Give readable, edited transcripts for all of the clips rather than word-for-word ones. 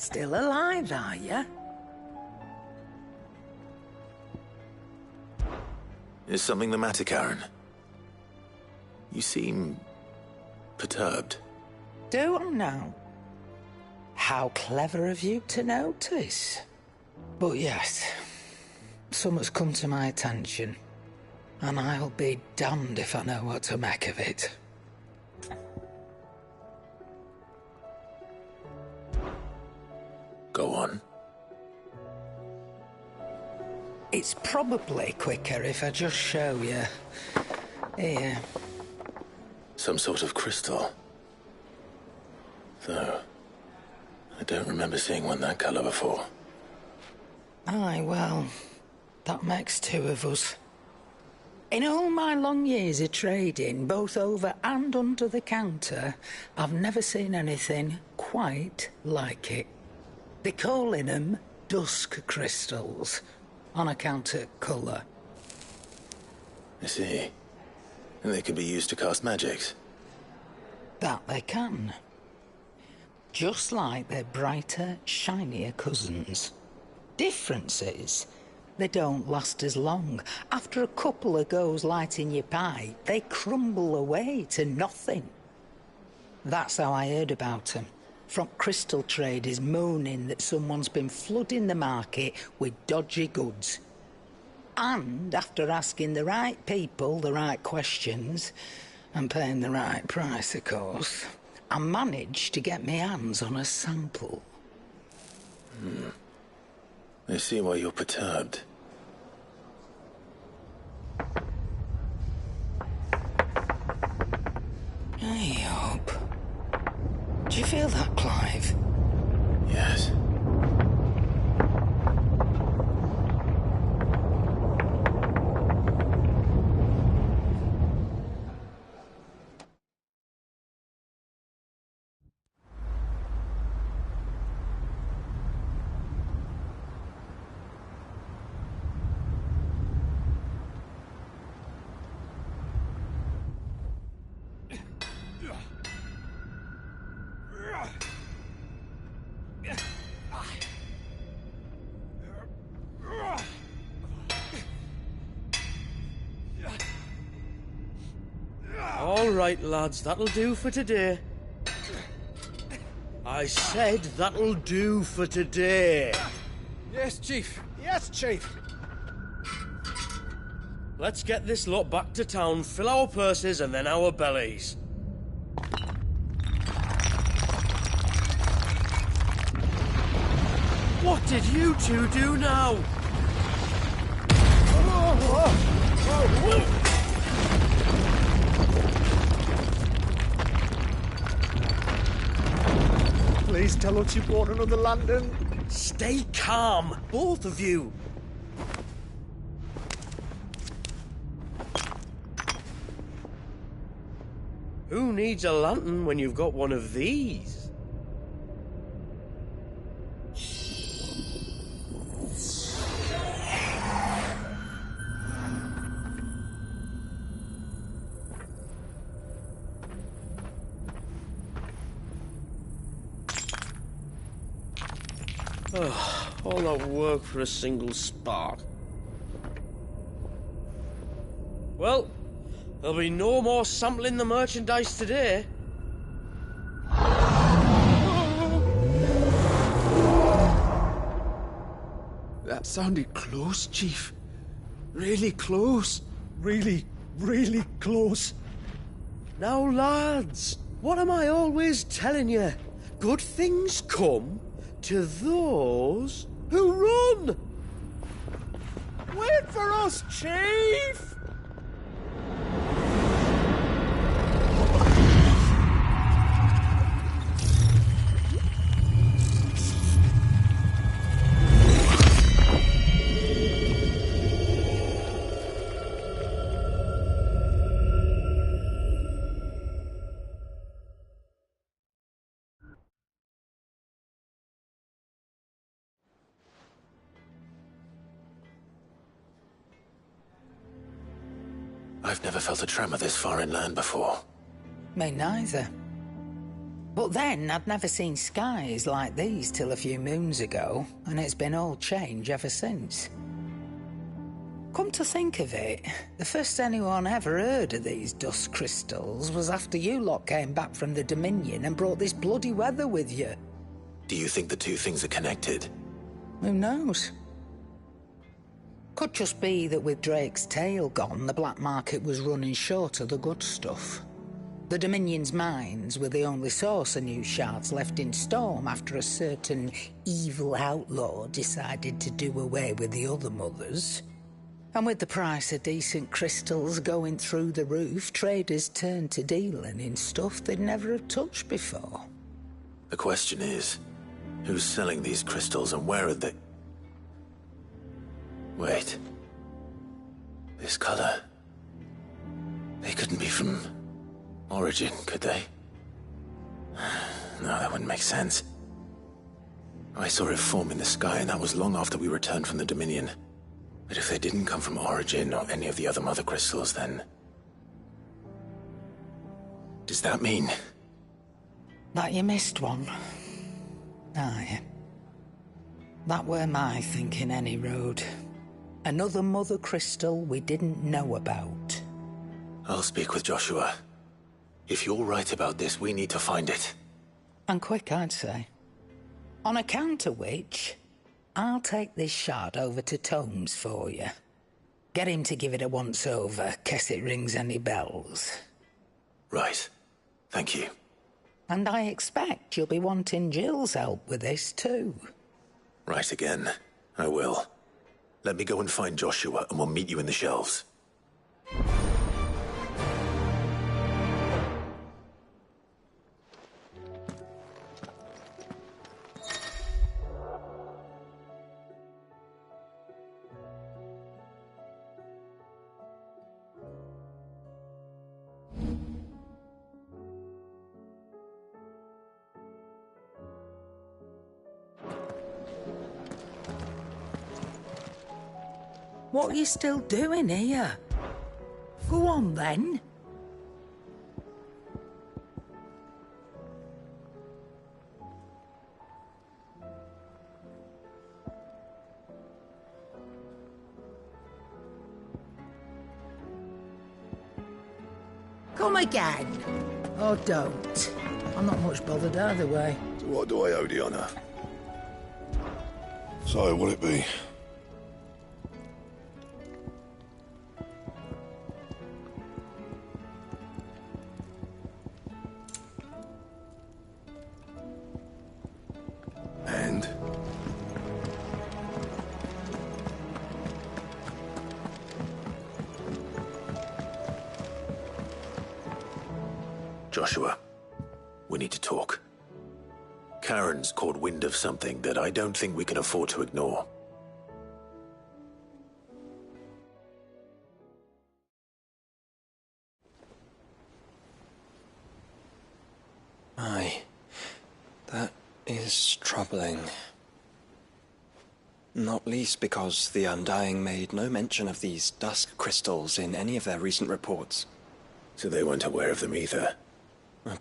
Still alive, are you? Is something the matter, Karen? You seem perturbed. Do I now? How clever of you to notice. But yes, something's come to my attention, and I'll be damned if I know what to make of it. Go on. It's probably quicker if I just show you. Here. Some sort of crystal. Though, I don't remember seeing one that colour before. Aye, well, that makes two of us. In all my long years of trading, both over and under the counter, I've never seen anything quite like it. They're calling them dusk crystals, on account of colour. I see. And they can be used to cast magics. That they can. Just like their brighter, shinier cousins. Difference is, they don't last as long. After a couple of goes lighting your pipe, they crumble away to nothing. That's how I heard about them. From crystal traders moaning that someone's been flooding the market with dodgy goods. And after asking the right people the right questions, and paying the right price, of course, I managed to get my hands on a sample. I see why you're perturbed. I hope. Do you feel that, Clive? Yes. All right, lads, that'll do for today. I said that'll do for today. Yes, Chief. Yes, Chief. Let's get this lot back to town, fill our purses and then our bellies. What did you two do now? Please tell us you bought another lantern. Stay calm, both of you. Who needs a lantern when you've got one of these? All that work for a single spark. Well, there'll be no more sampling the merchandise today. That sounded close, Chief. Really close. Really, really close. Now, lads, what am I always telling you? Good things come to those who run! Wait for us, Chief! I've never felt a tremor this far inland before. Me neither. But then, I'd never seen skies like these till a few moons ago, and it's been all change ever since. Come to think of it, the first anyone ever heard of these dust crystals was after you lot came back from the Dominion and brought this bloody weather with you. Do you think the two things are connected? Who knows? Could just be that with Drake's tail gone, the black market was running short of the good stuff. The Dominion's mines were the only source of new shards left in Storm after a certain evil outlaw decided to do away with the other mothers. And with the price of decent crystals going through the roof, traders turned to dealing in stuff they'd never have touched before. The question is, who's selling these crystals and where are they? Wait. This color. They couldn't be from Origin, could they? No, that wouldn't make sense. I saw it form in the sky, and that was long after we returned from the Dominion. But if they didn't come from Origin or any of the other mother crystals, then... does that mean... that you missed one? Aye. That were my thinking, any road. Another mother crystal we didn't know about. I'll speak with Joshua. If you're right about this, we need to find it. And quick, I'd say. On account of which, I'll take this shard over to Tomes for you. Get him to give it a once-over, case it rings any bells. Right. Thank you. And I expect you'll be wanting Jill's help with this, too. Right again. I will. Let me go and find Joshua, and we'll meet you in the shelves. What are you still doing here? Go on, then. Come again. Or don't. I'm not much bothered either way. So what do I owe the honour? So, what'll it be? And? Joshua, we need to talk. Karen's caught wind of something that I don't think we can afford to ignore. Aye, that is troubling. Not least because the Undying made no mention of these dusk crystals in any of their recent reports. So they weren't aware of them either.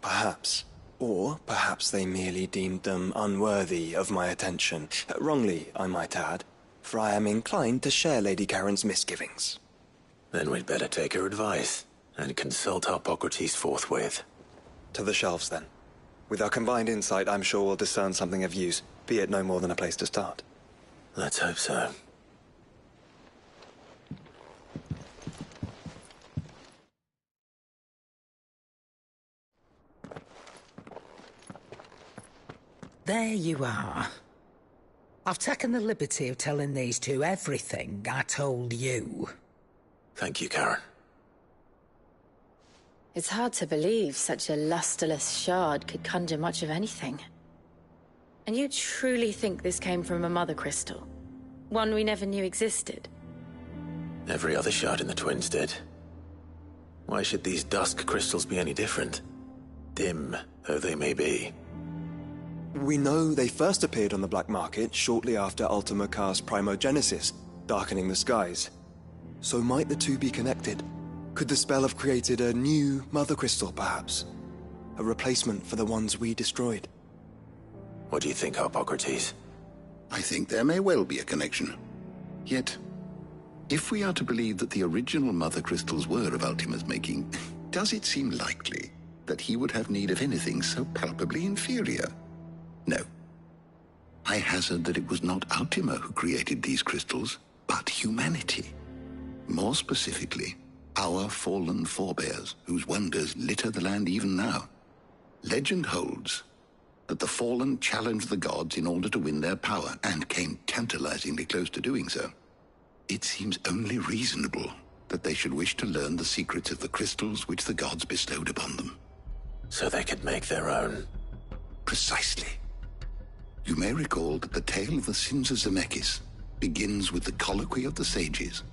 Perhaps. Or perhaps they merely deemed them unworthy of my attention. Wrongly, I might add, for I am inclined to share Lady Karen's misgivings. Then we'd better take her advice and consult Harpocrates forthwith. To the shelves, then. With our combined insight, I'm sure we'll discern something of use, be it no more than a place to start. Let's hope so. There you are. I've taken the liberty of telling these two everything I told you. Thank you, Karen. It's hard to believe such a lusterless shard could conjure much of anything. And you truly think this came from a mother crystal? One we never knew existed? Every other shard in the Twins did. Why should these dusk crystals be any different? Dim though they may be. We know they first appeared on the black market shortly after Ultima Car's primogenesis, darkening the skies. So might the two be connected? Could the spell have created a new mother crystal, perhaps? A replacement for the ones we destroyed. What do you think, Hippocrates? I think there may well be a connection. Yet, if we are to believe that the original mother crystals were of Ultima's making, does it seem likely that he would have need of anything so palpably inferior? No. I hazard that it was not Ultima who created these crystals, but humanity. More specifically, our fallen forebears, whose wonders litter the land even now. Legend holds that the fallen challenged the gods in order to win their power, and came tantalizingly close to doing so. It seems only reasonable that they should wish to learn the secrets of the crystals which the gods bestowed upon them. So they could make their own. Precisely. You may recall that the tale of the sins of Zemeckis begins with the colloquy of the sages,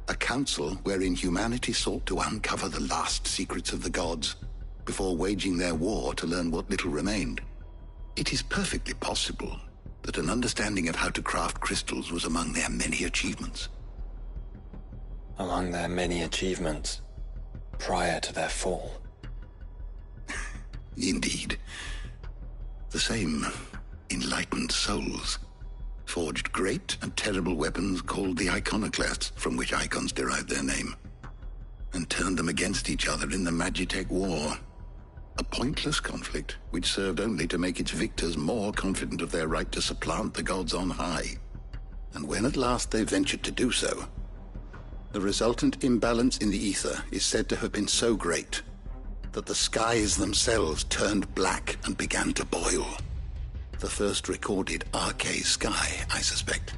a council wherein humanity sought to uncover the last secrets of the gods before waging their war to learn what little remained. It is perfectly possible that an understanding of how to craft crystals was among their many achievements. Among their many achievements, prior to their fall. Indeed. The same enlightened souls forged great and terrible weapons called the iconoclasts, from which icons derived their name, and turned them against each other in the Magitech War. A pointless conflict which served only to make its victors more confident of their right to supplant the gods on high. And when at last they ventured to do so, the resultant imbalance in the ether is said to have been so great that the skies themselves turned black and began to boil. The first recorded arcane sky, I suspect.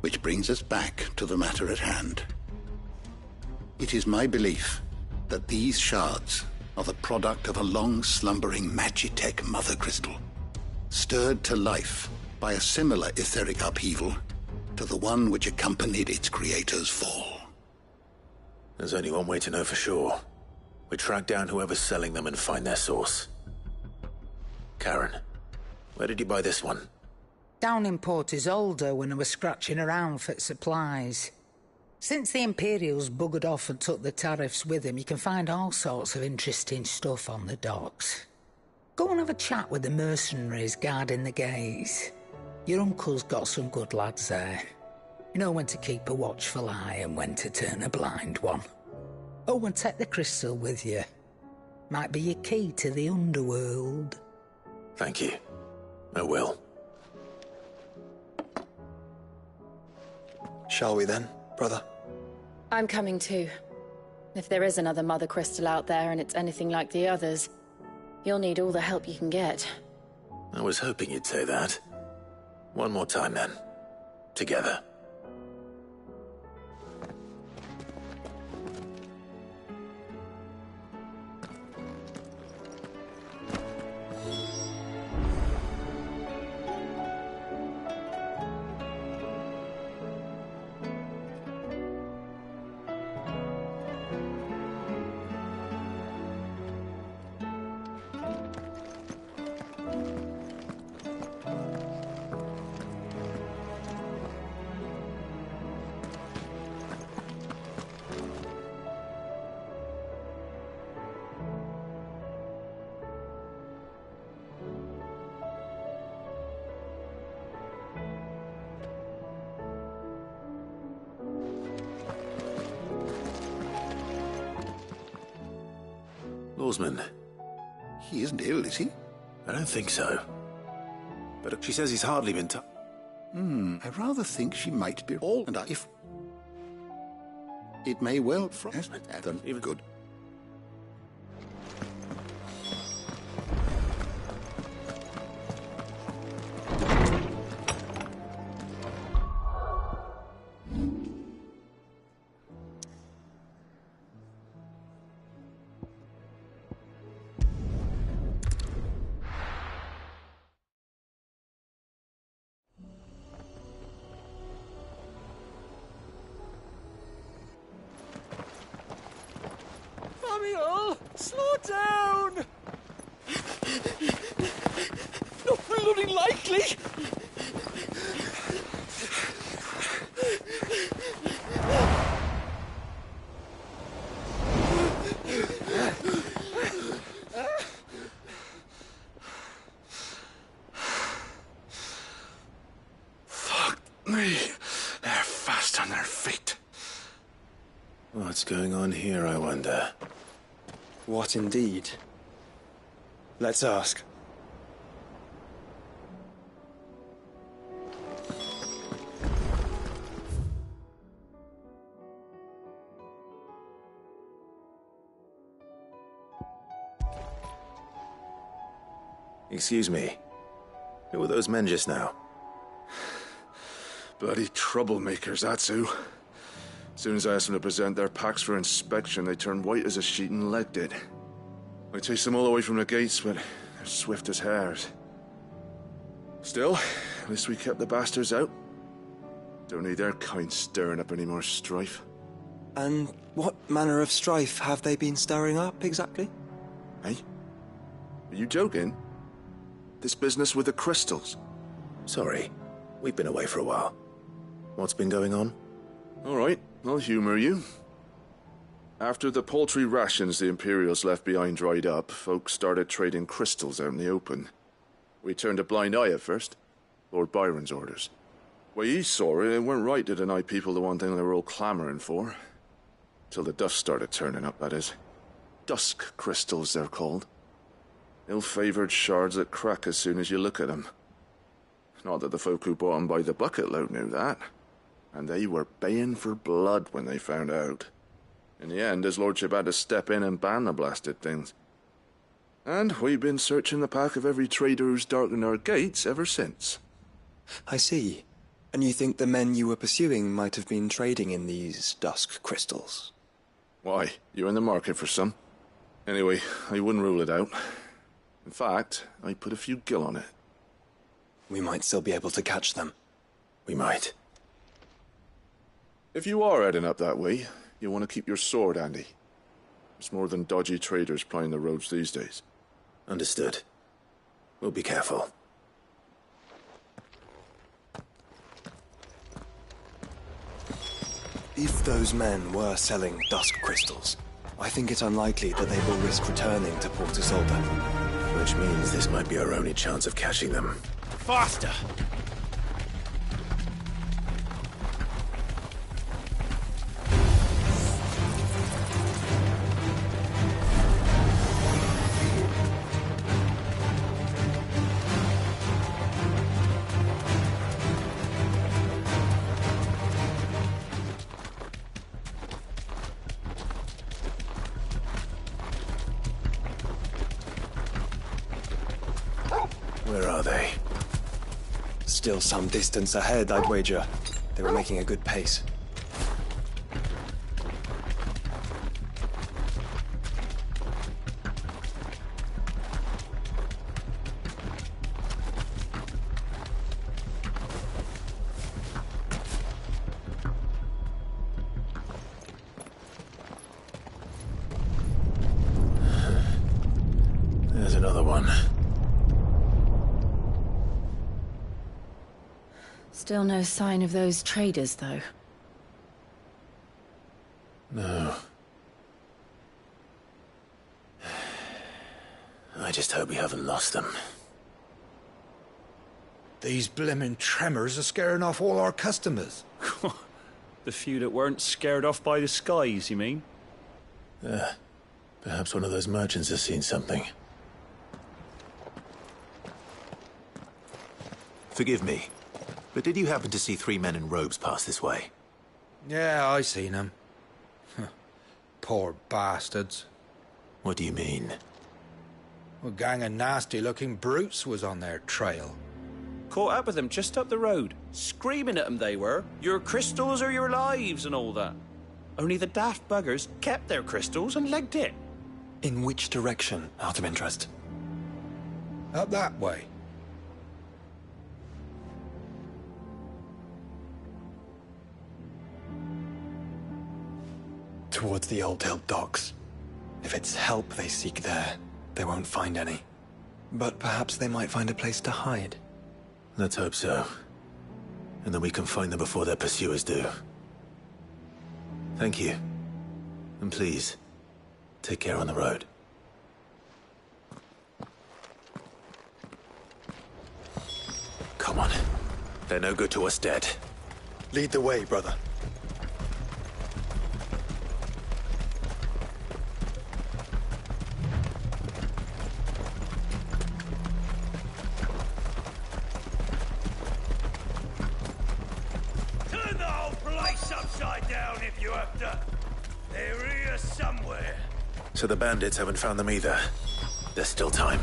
Which brings us back to the matter at hand. It is my belief that these shards are the product of a long-slumbering Magitech mother crystal, stirred to life by a similar etheric upheaval to the one which accompanied its creator's fall. There's only one way to know for sure. We track down whoever's selling them and find their source. Karen, where did you buy this one? Down in Port Isolde when I was scratching around for supplies. Since the Imperials buggered off and took the tariffs with them, you can find all sorts of interesting stuff on the docks. Go and have a chat with the mercenaries guarding the gates. Your uncle's got some good lads there. You know when to keep a watchful eye and when to turn a blind one. Oh, and take the crystal with you. Might be your key to the underworld. Thank you. I will. Shall we then, brother? I'm coming too. If there is another mother crystal out there and it's anything like the others, you'll need all the help you can get. I was hoping you'd say that. One more time then. Together. Lawsman. He isn't ill, is he? I don't think so. But she says he's hardly been I rather think she might be all, and if... It may well... Even good. Samuel, slow down! Not bloody likely! What's going on here, I wonder? What indeed? Let's ask. Excuse me. Who were those men just now? Bloody troublemakers, that's who. As soon as I asked them to present their packs for inspection, they turned white as a sheet and legged it. I chased them all away from the gates, but they're swift as hares. Still, at least we kept the bastards out. Don't need their kind stirring up any more strife. And what manner of strife have they been stirring up, exactly? Hey? Are you joking? This business with the crystals? Sorry, we've been away for a while. What's been going on? All right, I'll humor you. After the paltry rations the Imperials left behind dried up, folks started trading crystals out in the open. We turned a blind eye at first. Lord Byron's orders. Way he saw it, it weren't right to deny people the one thing they were all clamoring for. Till the dust started turning up, that is. Dusk crystals, they're called. Ill-favored shards that crack as soon as you look at them. Not that the folk who bought them by the bucket load knew that. And they were baying for blood when they found out. In the end, his lordship had to step in and ban the blasted things. And we've been searching the pack of every trader who's darkened our gates ever since. I see. And you think the men you were pursuing might have been trading in these dusk crystals? Why, you're in the market for some. Anyway, I wouldn't rule it out. In fact, I put a few gil on it. We might still be able to catch them. We might. If you are heading up that way, you want to keep your sword handy. There's more than dodgy traders plying the roads these days. Understood. We'll be careful. If those men were selling dusk crystals, I think it unlikely that they will risk returning to Port Isolde. Which means this might be our only chance of catching them. Faster! Where are they? Still some distance ahead, I'd wager. They were making a good pace. There's another one. Still no sign of those traders, though. No. I just hope we haven't lost them. These blimmin' tremors are scaring off all our customers. The few that weren't scared off by the skies, you mean? Perhaps one of those merchants has seen something. Forgive me, but did you happen to see 3 men in robes pass this way? Yeah, I seen them. Poor bastards. What do you mean? A gang of nasty-looking brutes was on their trail. Caught up with them just up the road. Screaming at them they were. Your crystals or your lives and all that. Only the daft buggers kept their crystals and legged it. In which direction, out of interest? Up that way. Towards the Old Hill docks. If it's help they seek there, they won't find any. But perhaps they might find a place to hide. Let's hope so. And then we can find them before their pursuers do. Thank you. And please, take care on the road. Come on. They're no good to us dead. Lead the way, brother. So the bandits haven't found them either. There's still time.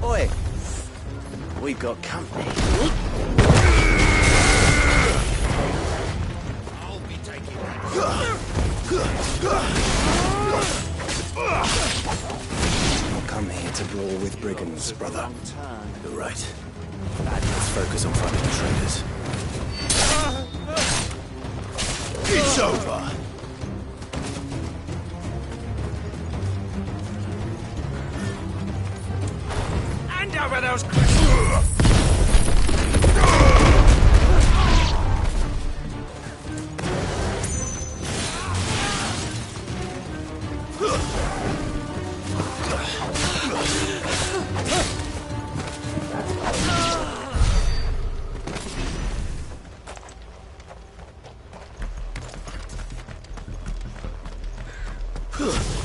Oi! We've got company. I'll be taking Come here to brawl with brigands, brother. You're right. Let's focus on finding the traitors. It's over! Hand over those crystals!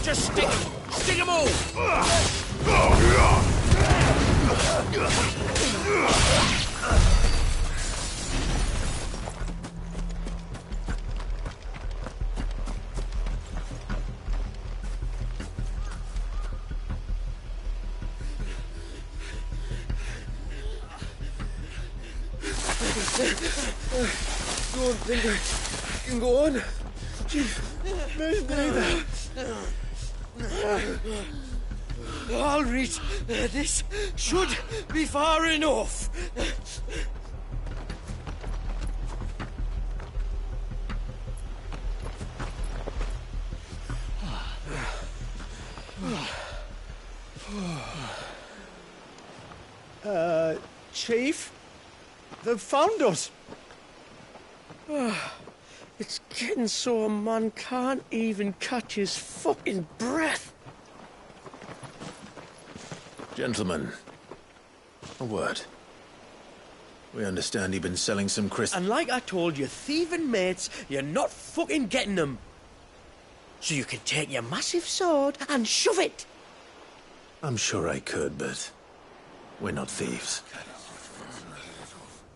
Just stick 'em! Stick 'em all! Don't think I can go on. Chief, neither. I'll reach. This should be far enough. Chief? They've found us. It's getting so a man can't even catch his fucking breath. Gentlemen, a word. We understand you've been selling some crystals. And like I told you, thieving mates, you're not fucking getting them. So you can take your massive sword and shove it. I'm sure I could, but we're not thieves.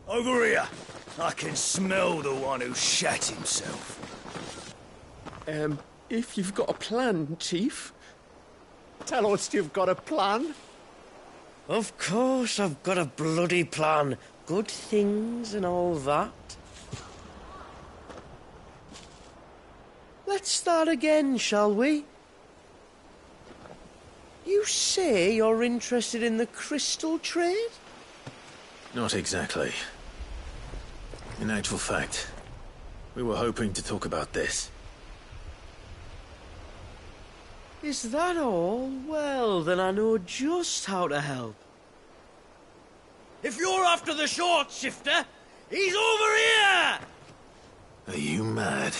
Over here. I can smell the one who shat himself. If you've got a plan, Chief. Tell us you've got a plan. Of course I've got a bloody plan. Good things and all that. Let's start again, shall we? You say you're interested in the crystal trade? Not exactly. In actual fact, we were hoping to talk about this. Is that all? Well, then I know just how to help. If you're after the short shifter, he's over here! Are you mad?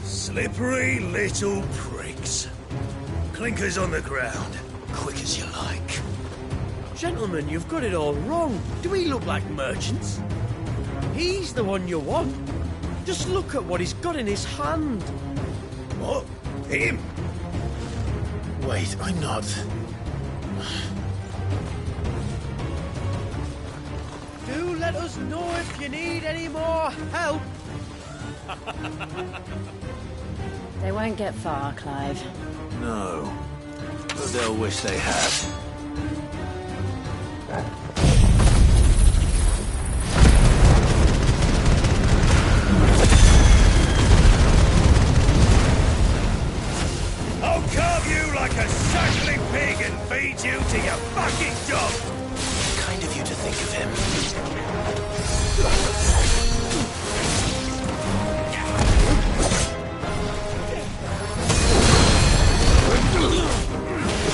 Slippery little pricks. Clinkers on the ground, quick as you like. Gentlemen, you've got it all wrong. Do we look like merchants? He's the one you want. Just look at what he's got in his hand. What? Him? Wait, I'm not. Do let us know if you need any more help. They won't get far, Clive. No. But they'll wish they had. I'll carve you like a suckling pig and feed you to your fucking dog! Kind of you to think of him.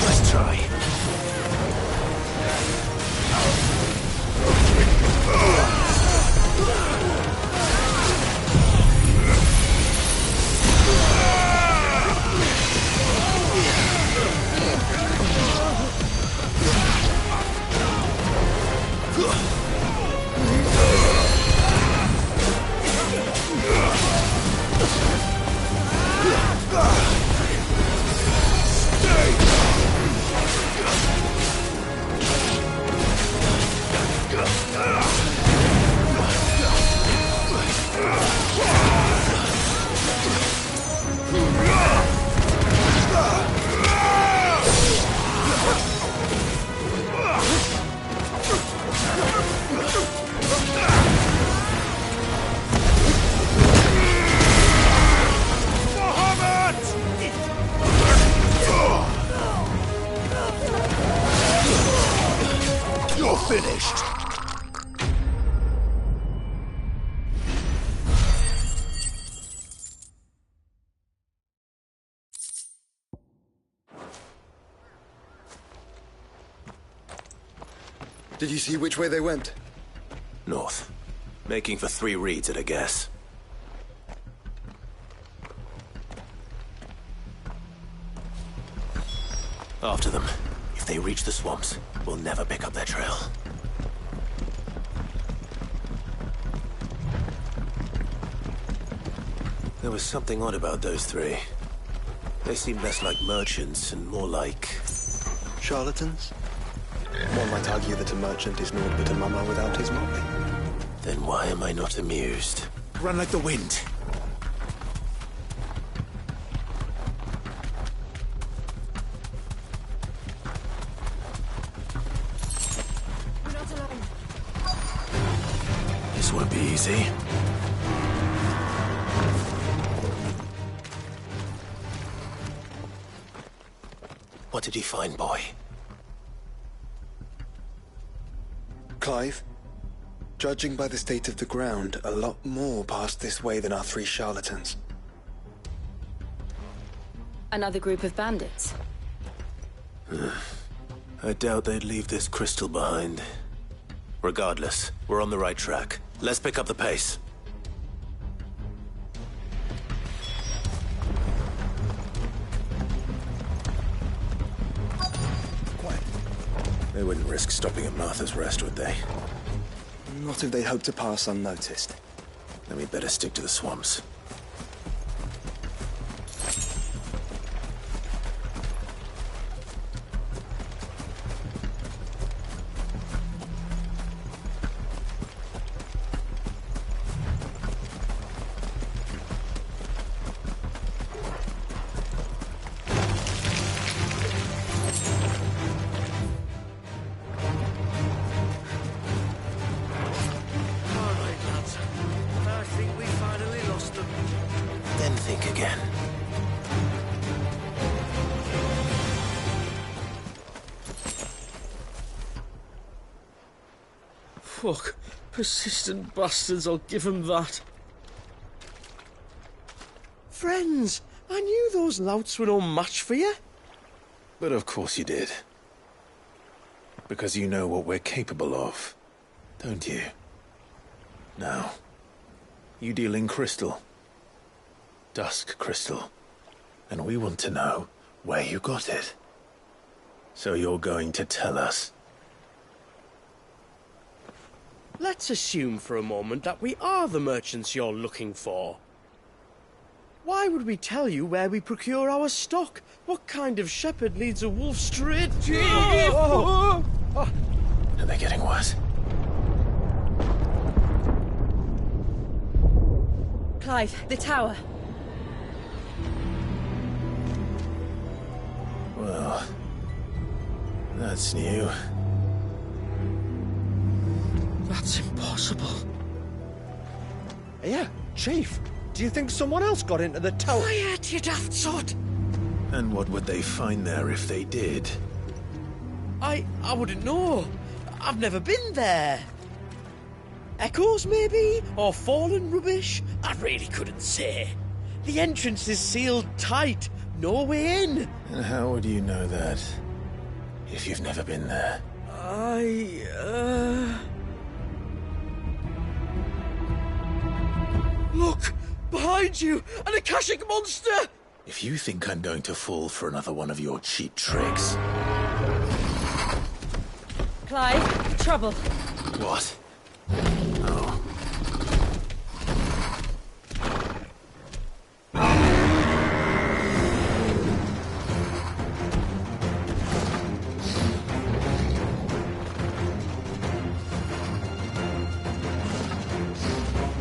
Let's try. Did you see which way they went? North. Making for 3 reeds at a guess. After them. If they reach the swamps, we'll never pick up their trail. There was something odd about those 3. They seemed less like merchants and more like... Charlatans? One might argue that a merchant is naught but a mummer without his motley. Then why am I not amused? Run like the wind. We're not alone. This won't be easy. What did you find, boy? Clive, judging by the state of the ground, a lot more passed this way than our 3 charlatans. Another group of bandits. I doubt they'd leave this crystal behind. Regardless, we're on the right track. Let's pick up the pace. They wouldn't risk stopping at Martha's Rest, would they? Not if they hope to pass unnoticed. Then we'd better stick to the swamps. Fuck. Persistent bastards, I'll give them that. Friends, I knew those louts were no match for you. But of course you did. Because you know what we're capable of, don't you? Now, you deal in crystal. Dusk crystal. And we want to know where you got it. So you're going to tell us. Let's assume for a moment that we are the merchants you're looking for. Why would we tell you where we procure our stock? What kind of shepherd leads a wolf straight to... Are they getting worse? Clive, the tower. Well, that's new. That's impossible. Yeah, Chief. Do you think someone else got into the tower? Quiet, you daft sot! And what would they find there if they did? I wouldn't know. I've never been there. Echoes, maybe? Or fallen rubbish? I really couldn't say. The entrance is sealed tight. No way in. And how would you know that? If you've never been there? Look! Behind you! An Akashic monster! If you think I'm going to fall for another one of your cheap tricks... Clive, trouble. What? Oh.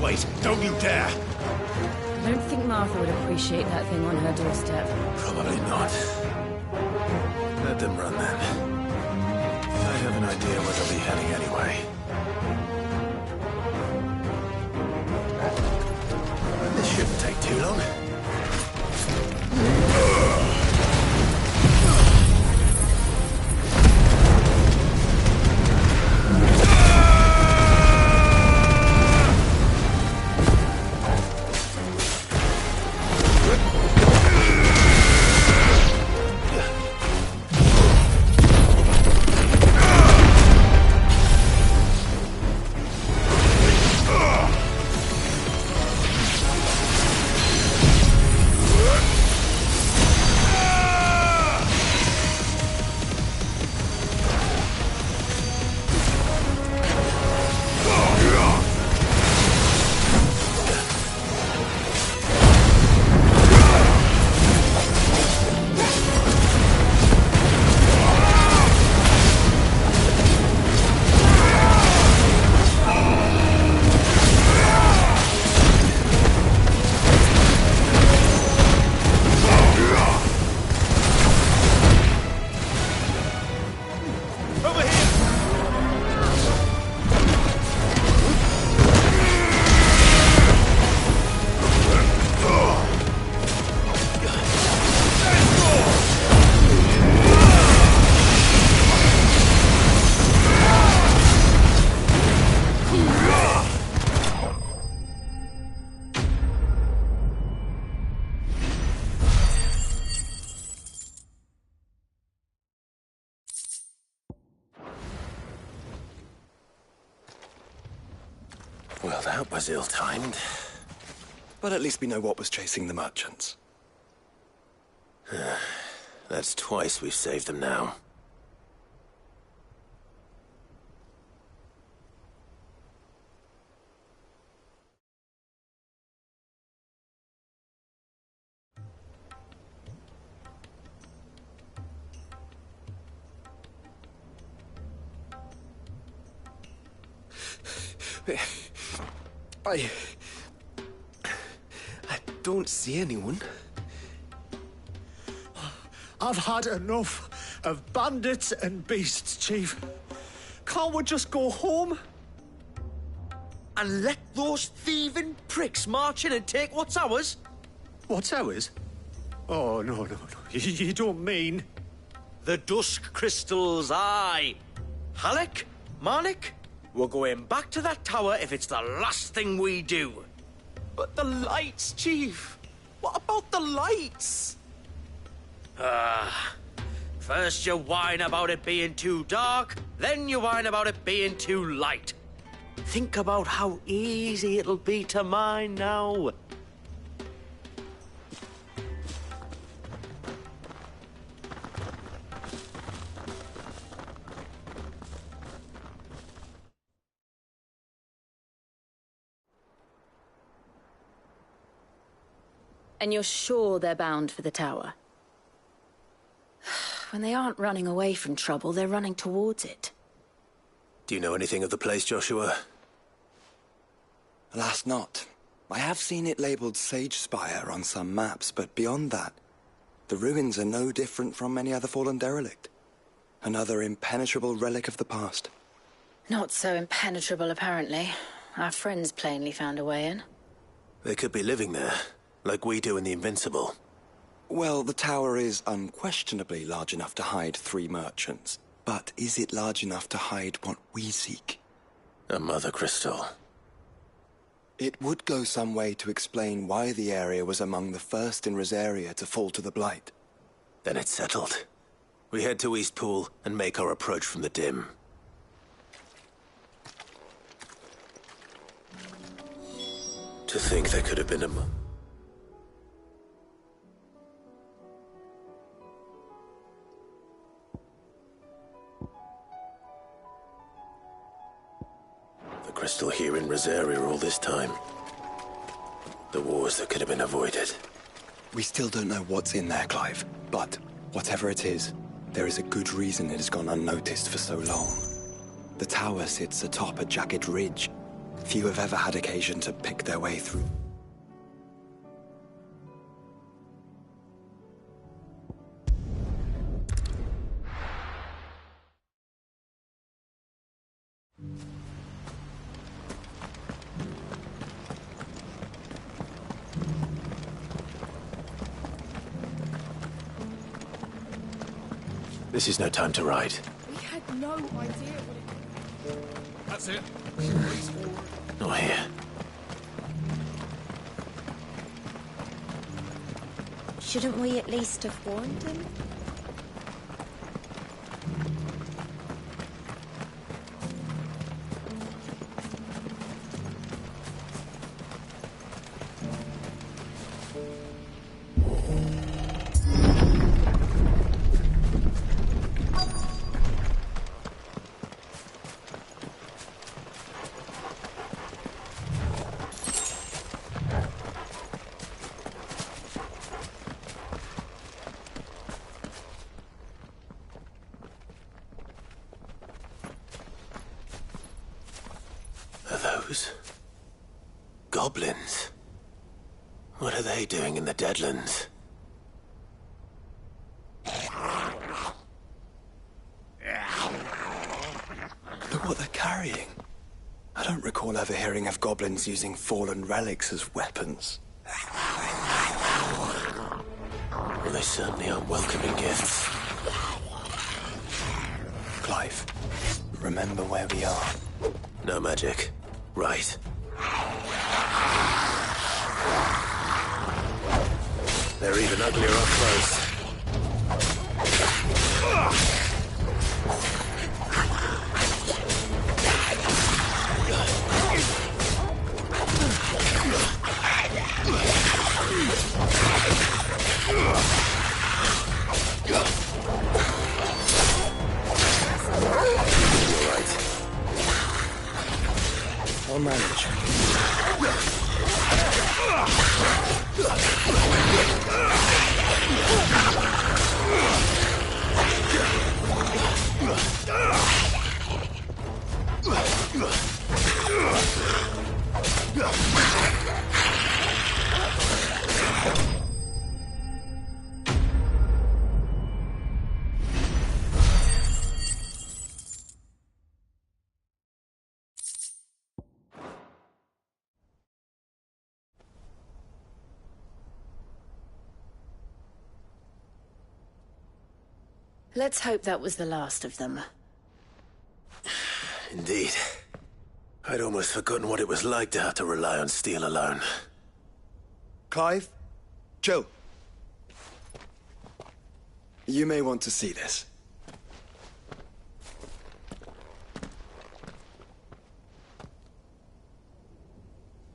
Wait, don't you dare! I don't think Martha would appreciate that thing on her doorstep. Probably not. Let them run then. I have an idea where they'll be heading anyway. This shouldn't take too long. That was ill-timed. But at least we know what was chasing the merchants. That's twice we've saved them now. I don't see anyone. I've had enough of bandits and beasts, Chief. Can't we just go home? And let those thieving pricks march in and take what's ours? What's ours? Oh, no. You don't mean... The dusk crystals, aye. Halleck, Marnik, we're going back to that tower if it's the last thing we do. But the lights, Chief! What about the lights? First you whine about it being too dark, then you whine about it being too light. Think about how easy it'll be to mine now. And you're sure they're bound for the tower? When they aren't running away from trouble, they're running towards it. Do you know anything of the place, Joshua? Alas, not. I have seen it labelled Sage Spire on some maps, but beyond that, the ruins are no different from any other fallen derelict. Another impenetrable relic of the past. Not so impenetrable, apparently. Our friends plainly found a way in. They could be living there, like we do in the Invincible. Well, the tower is unquestionably large enough to hide 3 merchants. But is it large enough to hide what we seek? A mother crystal. It would go some way to explain why the area was among the first in Rosaria to fall to the Blight. Then it's settled. We head to Eastpool and make our approach from the dim. To think there could have been a... The crystal here in Rosaria all this time. The wars that could have been avoided. We still don't know what's in there, Clive. But whatever it is, there is a good reason it has gone unnoticed for so long. The tower sits atop a jagged ridge. Few have ever had occasion to pick their way through. This is no time to ride. We had no idea what it... That's it. Not here. Shouldn't we at least have warned him? Goblins? What are they doing in the Deadlands? Look what they're carrying. I don't recall ever hearing of goblins using fallen relics as weapons. Well, they certainly aren't welcoming gifts. Clive, remember where we are. No magic. Right. They're even uglier up close. Let's hope that was the last of them. Indeed. I'd almost forgotten what it was like to have to rely on steel alone. Clive? Joe? You may want to see this.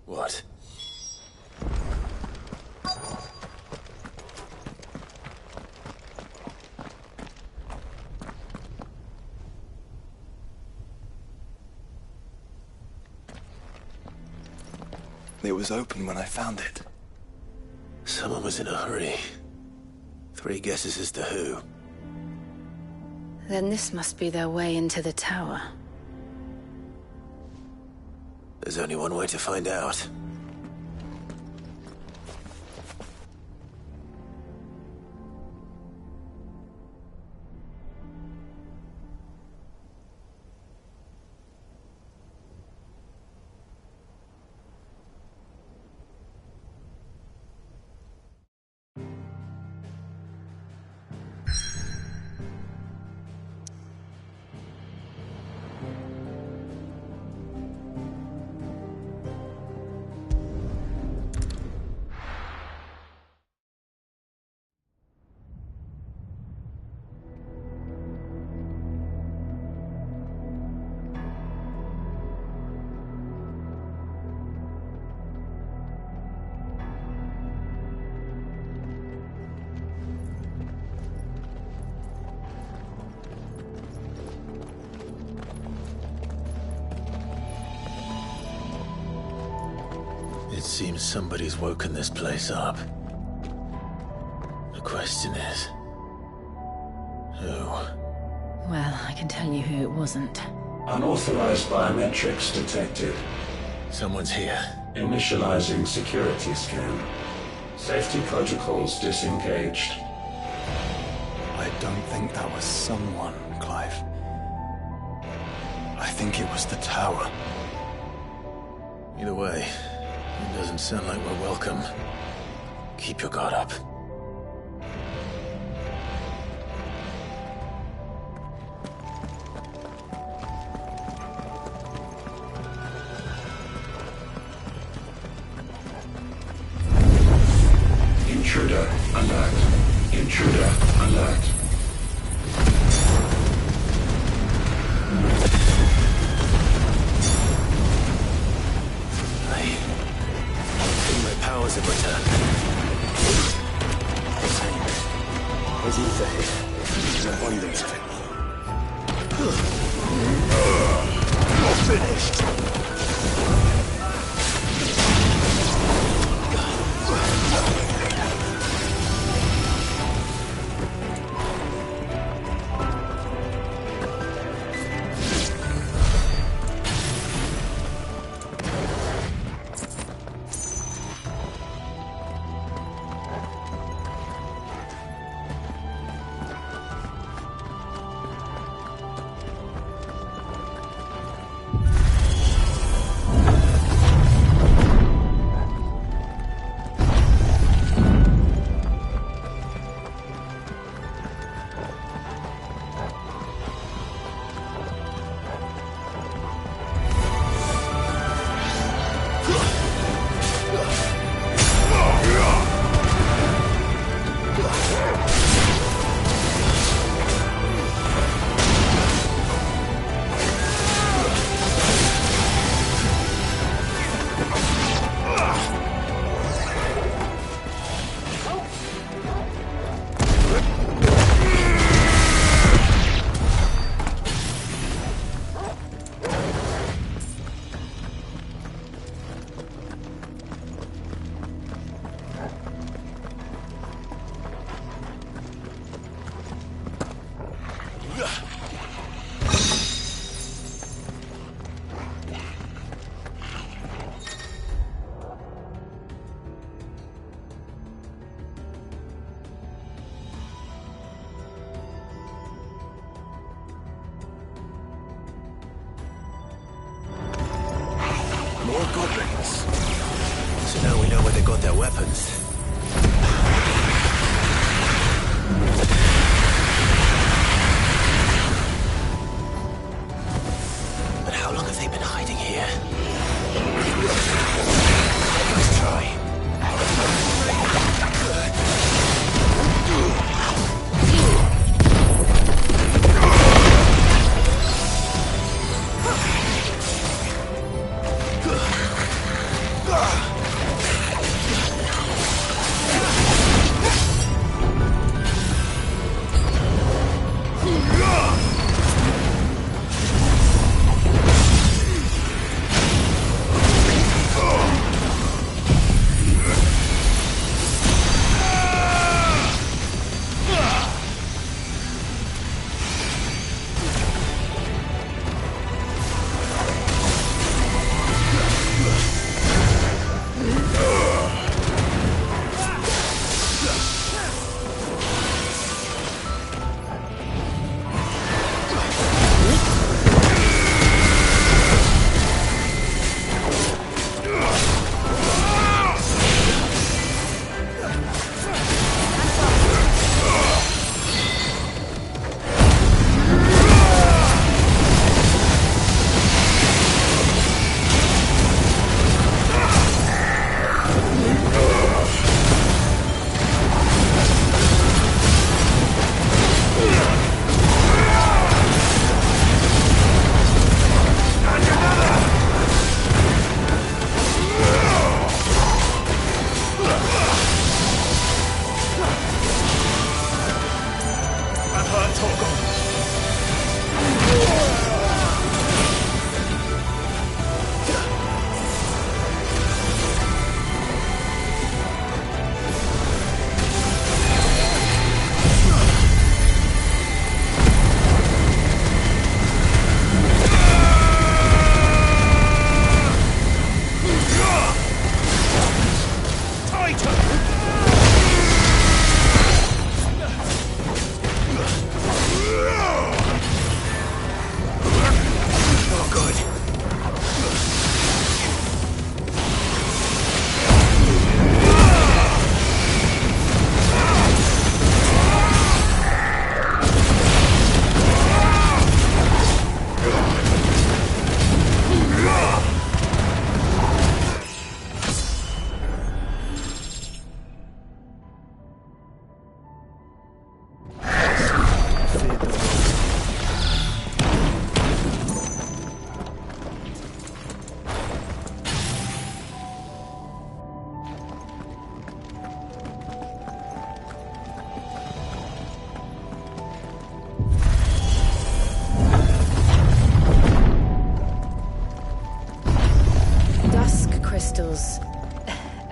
What? It was open when I found it. Someone was in a hurry. 3 guesses as to who. Then this must be their way into the tower. There's only one way to find out. It seems somebody's woken this place up. The question is... who? Well, I can tell you who it wasn't. Unauthorized biometrics detected. Someone's here. Initializing security scan. Safety protocols disengaged. I don't think that was someone, Clive. I think it was the tower. Either way, it doesn't sound like we're welcome. Keep your guard up. Intruder alert. Intruder alert. My powers have returned. There's ether here. There's abundance of it. You're finished. More goblins. So now we know where they got their weapons.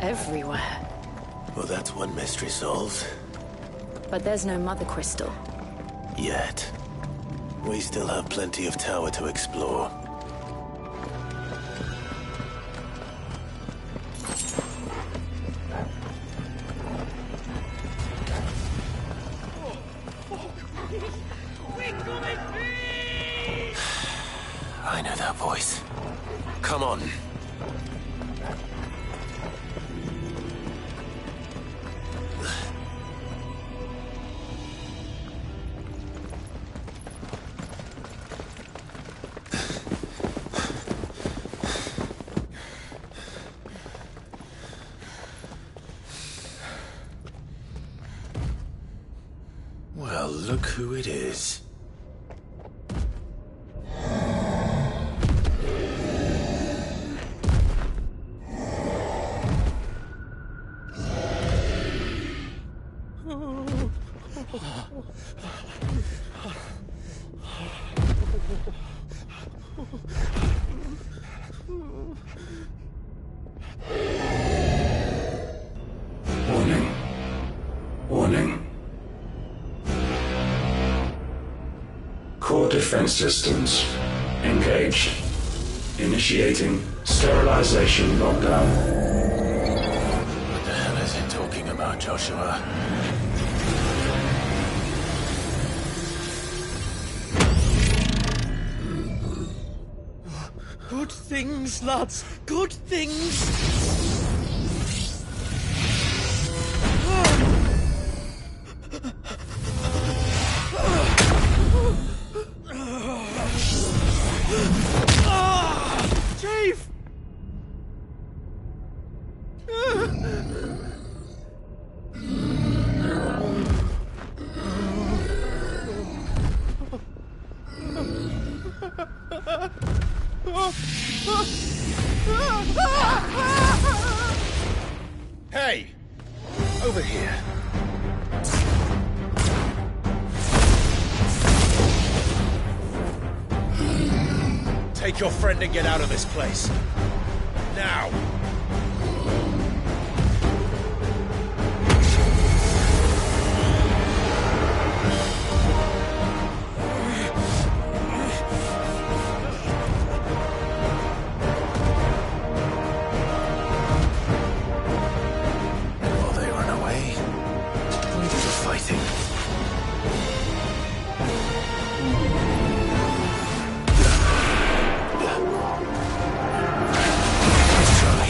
everywhere. Well, that's one mystery solved. But there's no Mother Crystal. Yet. We still have plenty of tower to explore. I know that voice. Come on. Well, look who it is. Warning. Warning. Core defense systems engaged. Initiating sterilization lockdown. What the hell is it talking about, Joshua? Good things, lads. Good things. Chief! Hey! Over here. Take your friend and get out of this place. Now! While they run away, we do the fighting. Let's try.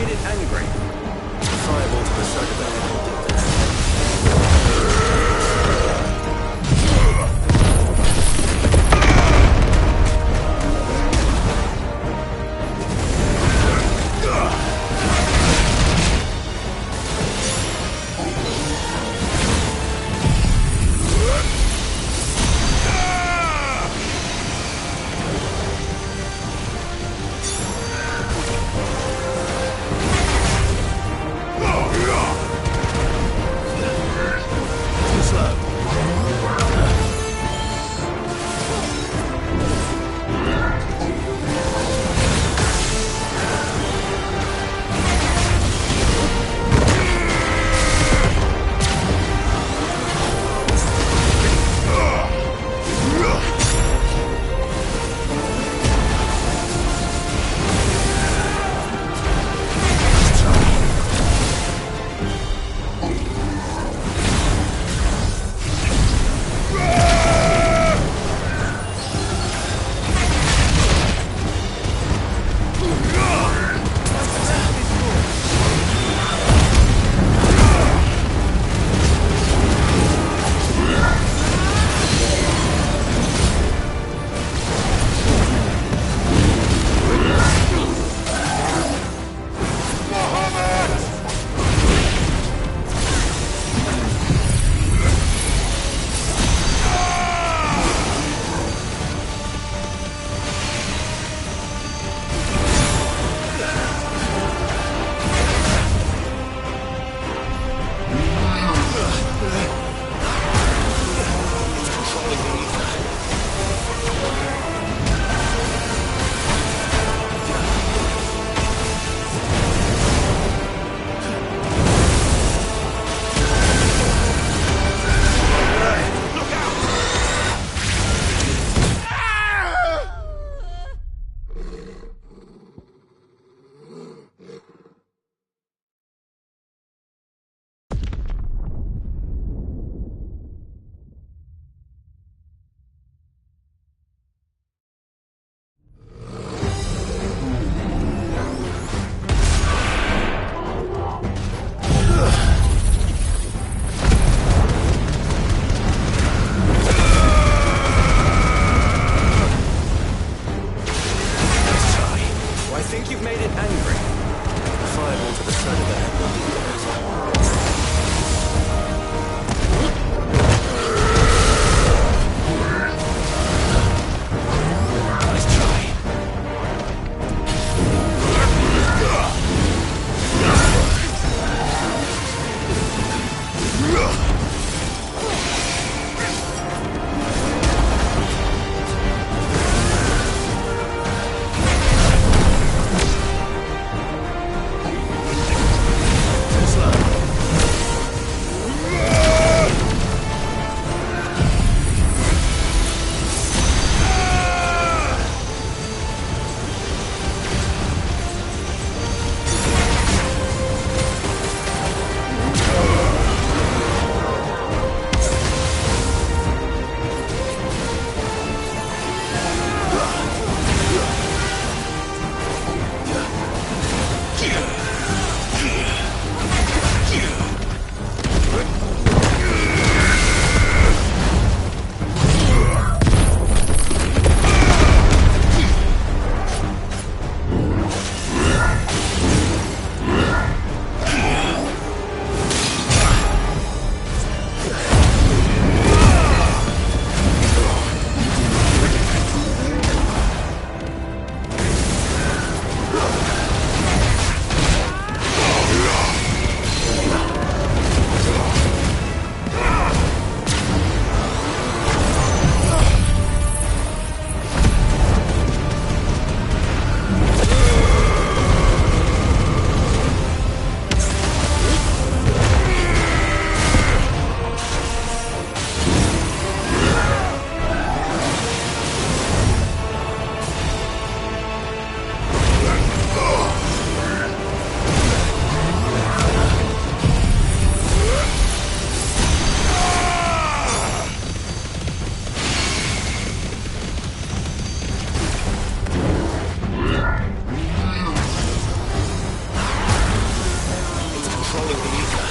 made it angry. Fireball to the side of the head will do that. controlling the ether.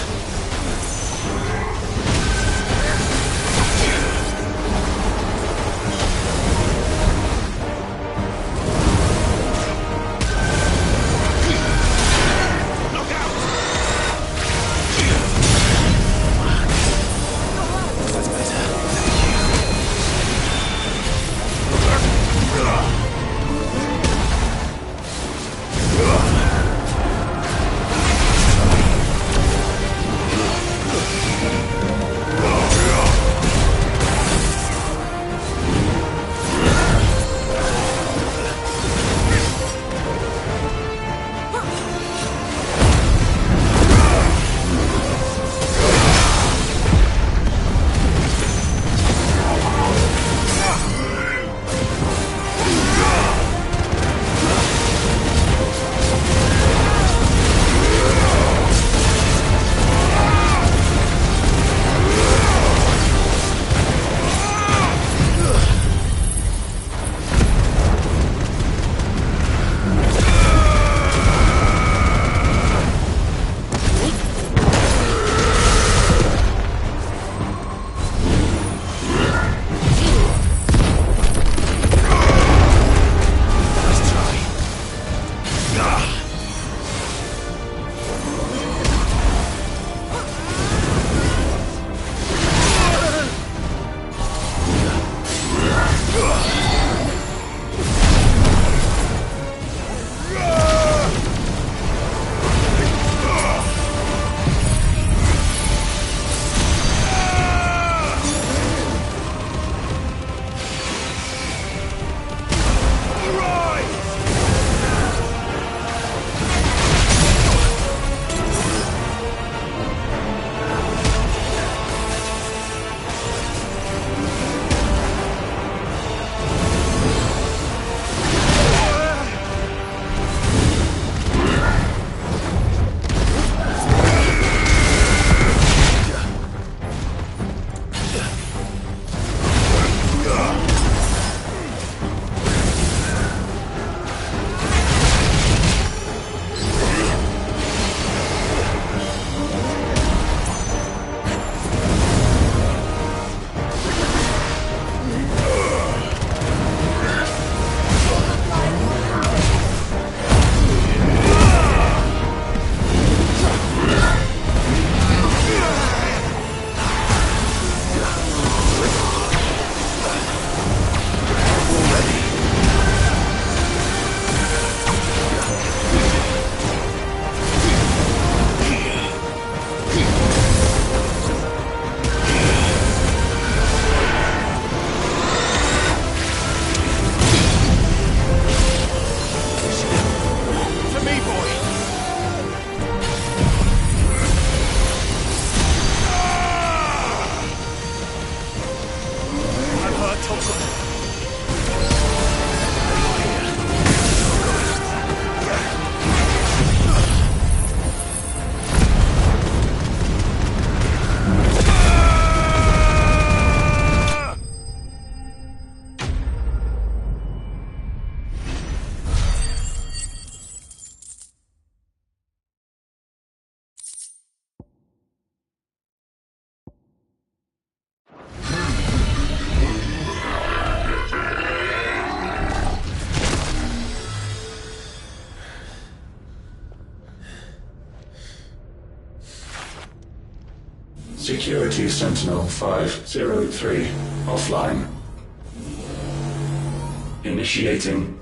Security Sentinel 503 offline. Initiating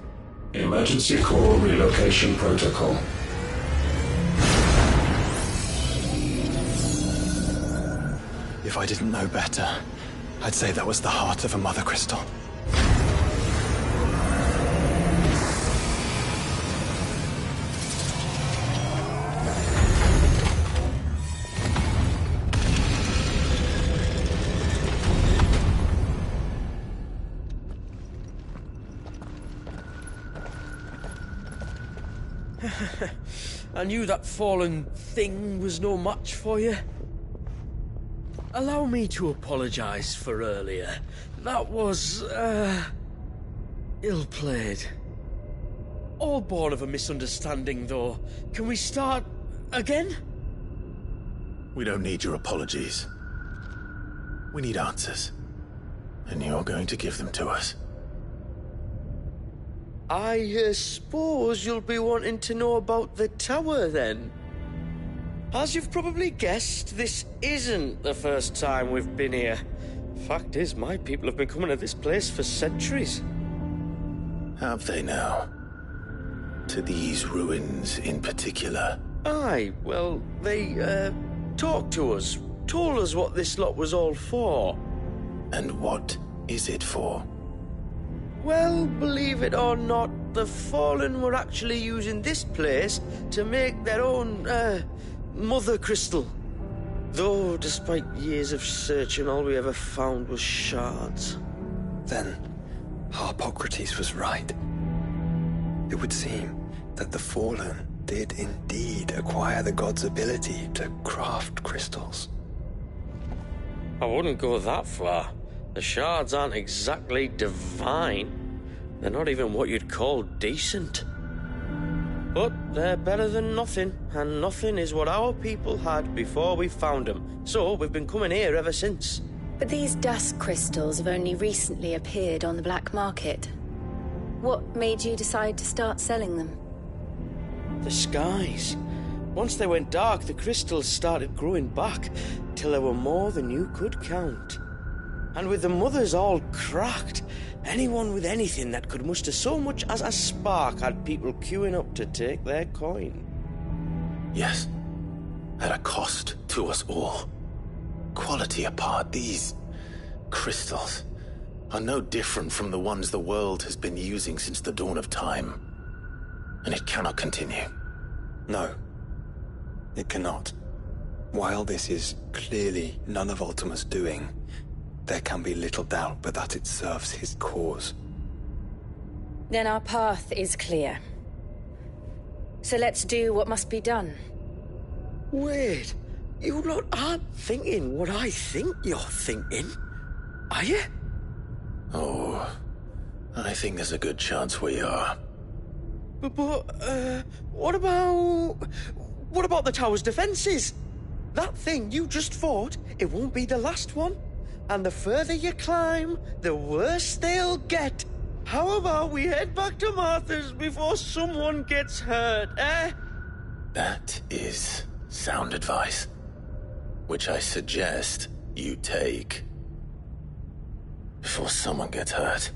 Emergency Core Relocation Protocol. If I didn't know better, I'd say that was the heart of a Mother Crystal. I knew that fallen thing was no match for you. Allow me to apologise for earlier. That was, ill-played. All born of a misunderstanding, though. Can we start again? We don't need your apologies. We need answers. And you're going to give them to us. I suppose you'll be wanting to know about the tower, then? As you've probably guessed, this isn't the first time we've been here. Fact is, my people have been coming to this place for centuries. Have they now? To these ruins in particular? Aye, well, they, talked to us, told us what this lot was all for. And what is it for? Well, believe it or not, the Fallen were actually using this place to make their own, mother crystal. Though, despite years of searching, all we ever found was shards. Then, Harpocrates was right. It would seem that the Fallen did indeed acquire the god's ability to craft crystals. I wouldn't go that far. The shards aren't exactly divine. They're not even what you'd call decent. But they're better than nothing, and nothing is what our people had before we found them. So we've been coming here ever since. But these dust crystals have only recently appeared on the black market. What made you decide to start selling them? The skies. Once they went dark, the crystals started growing back, till there were more than you could count. And with the mothers all cracked, anyone with anything that could muster so much as a spark had people queuing up to take their coin. Yes. At a cost to us all. Quality apart, these crystals are no different from the ones the world has been using since the dawn of time. And it cannot continue. No, it cannot. While this is clearly none of Ultima's doing, there can be little doubt but that it serves his cause. Then our path is clear. So let's do what must be done. Wait, you lot aren't thinking what I think you're thinking, are you? Oh, I think there's a good chance we are. But, what about the tower's defenses? That thing you just fought, it won't be the last one. And the further you climb, the worse they'll get. How about we head back to Martha's before someone gets hurt, eh? That is sound advice, which I suggest you take before someone gets hurt.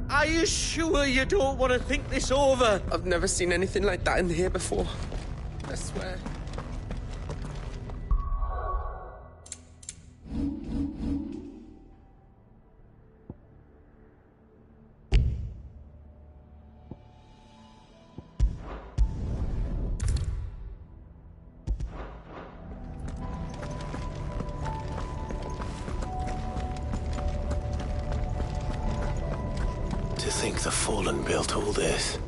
Are you sure you don't want to think this over? I've never seen anything like that in here before. I swear. To think the Fallen built all this.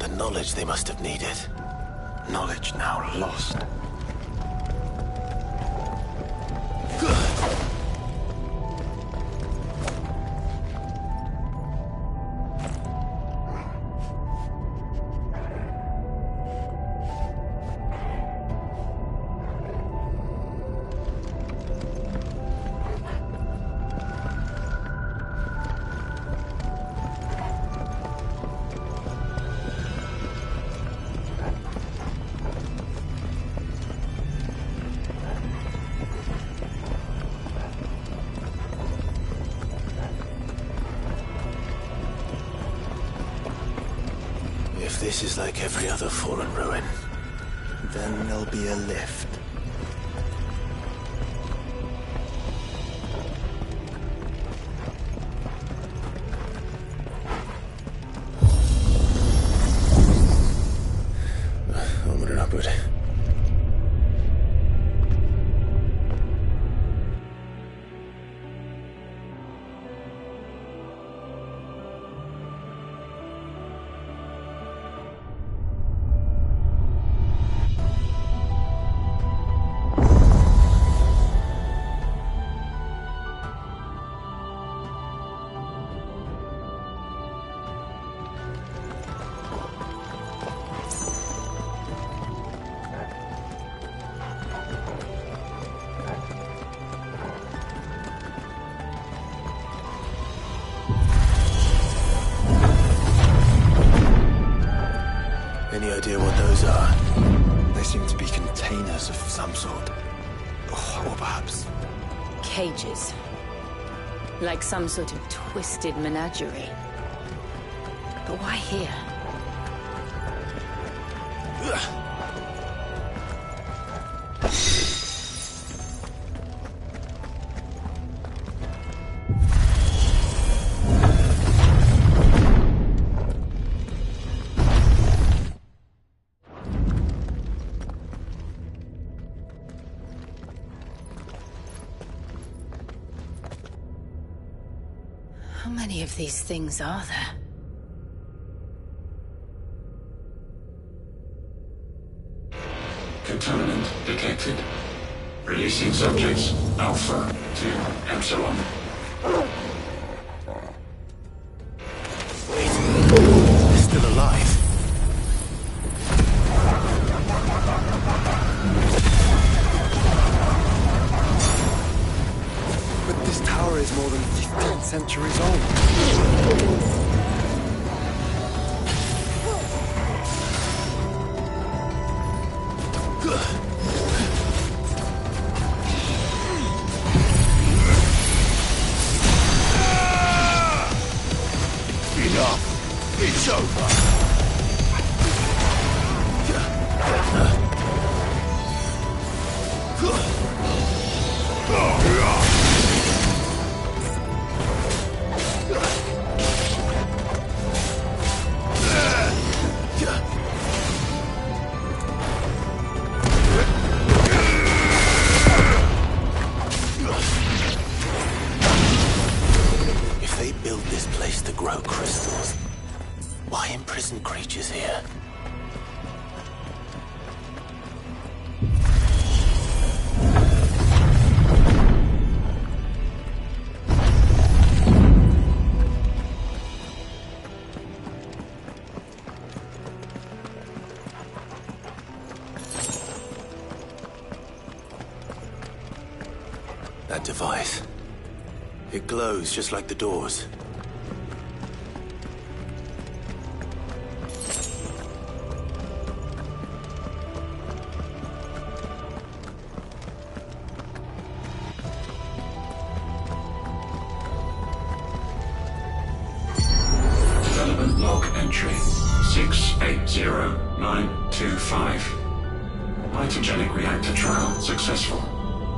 The knowledge they must have needed. Knowledge now lost. If this is like every other Fallen ruin, then there'll be a lift. Onward and upward. idea what those are? They seem to be containers of some sort. Or perhaps... Cages. Like some sort of twisted menagerie. But why here? How many of these things are there? Contaminant detected. Releasing subjects Alpha to Epsilon. They're still alive. But this tower is more than 15 centuries old. Enough. It's over. If they build this place to grow crystals, why imprison creatures here? That device. It glows just like the doors. Development log entry 680925. Mitogenic reactor trial successful.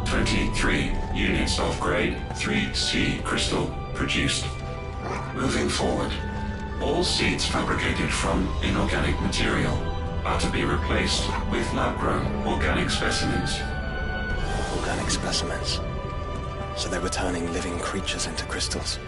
23 units of grade 3C crystal produced. Moving forward, all seeds fabricated from inorganic material are to be replaced with lab-grown organic specimens. Organic specimens. So they were turning living creatures into crystals.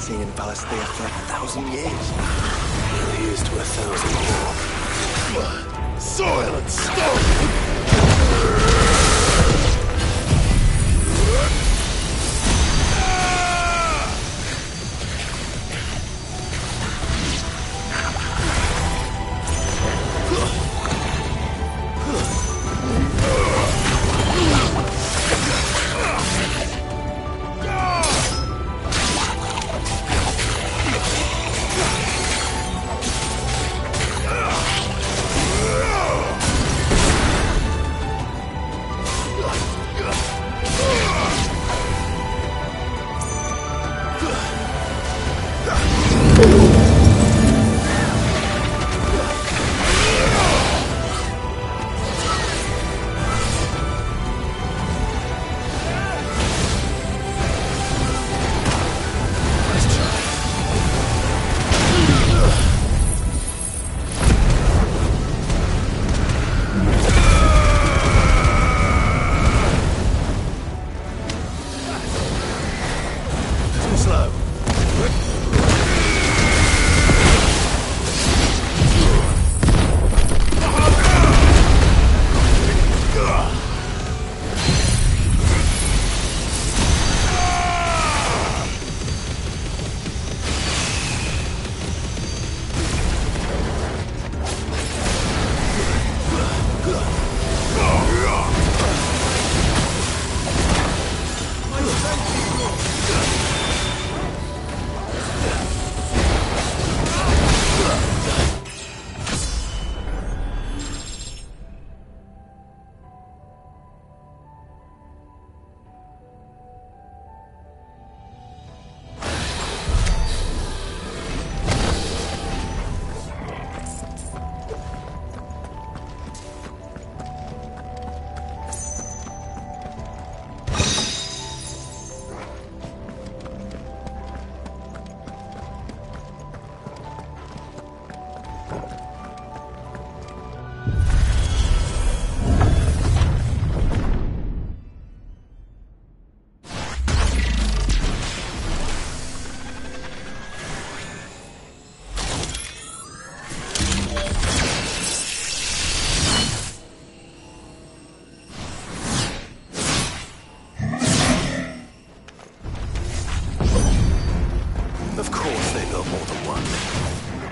seen in Valisthea for 1,000 years. Here's to 1,000 more. Soil and stone!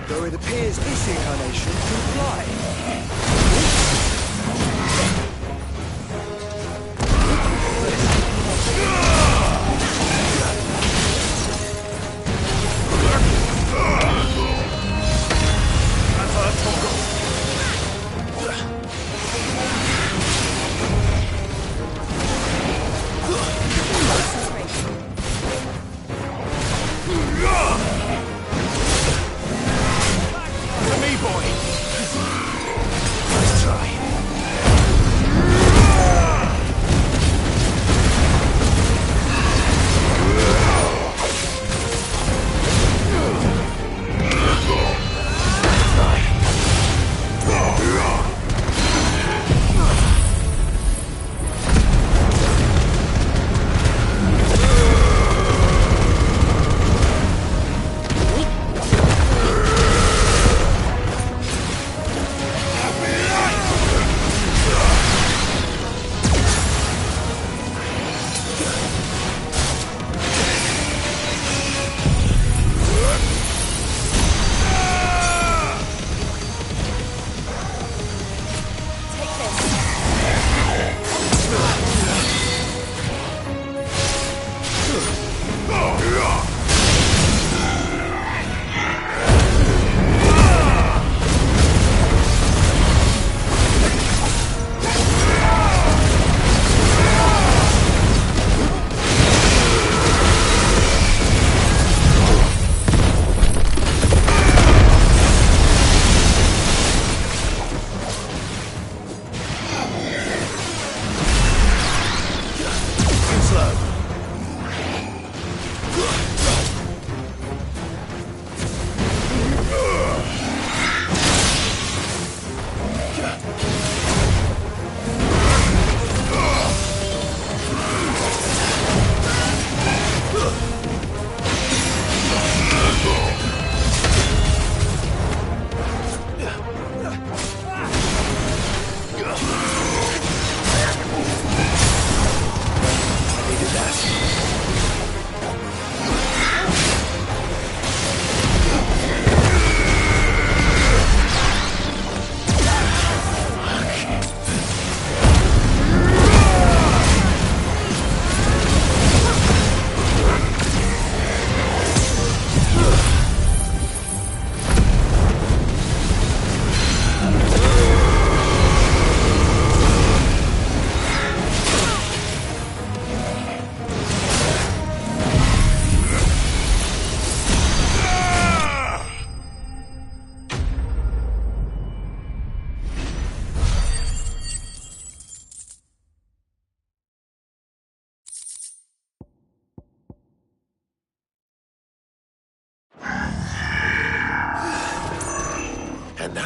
Though it appears this incarnation can fly.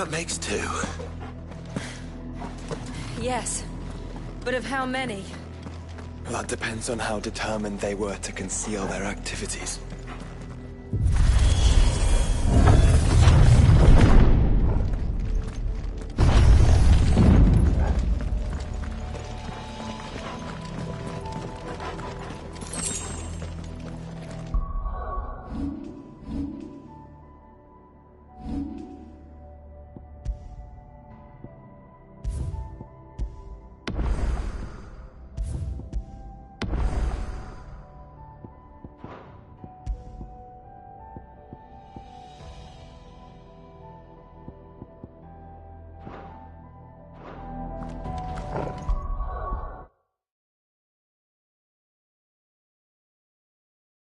That makes 2. Yes. But of how many? That depends on how determined they were to conceal their activities.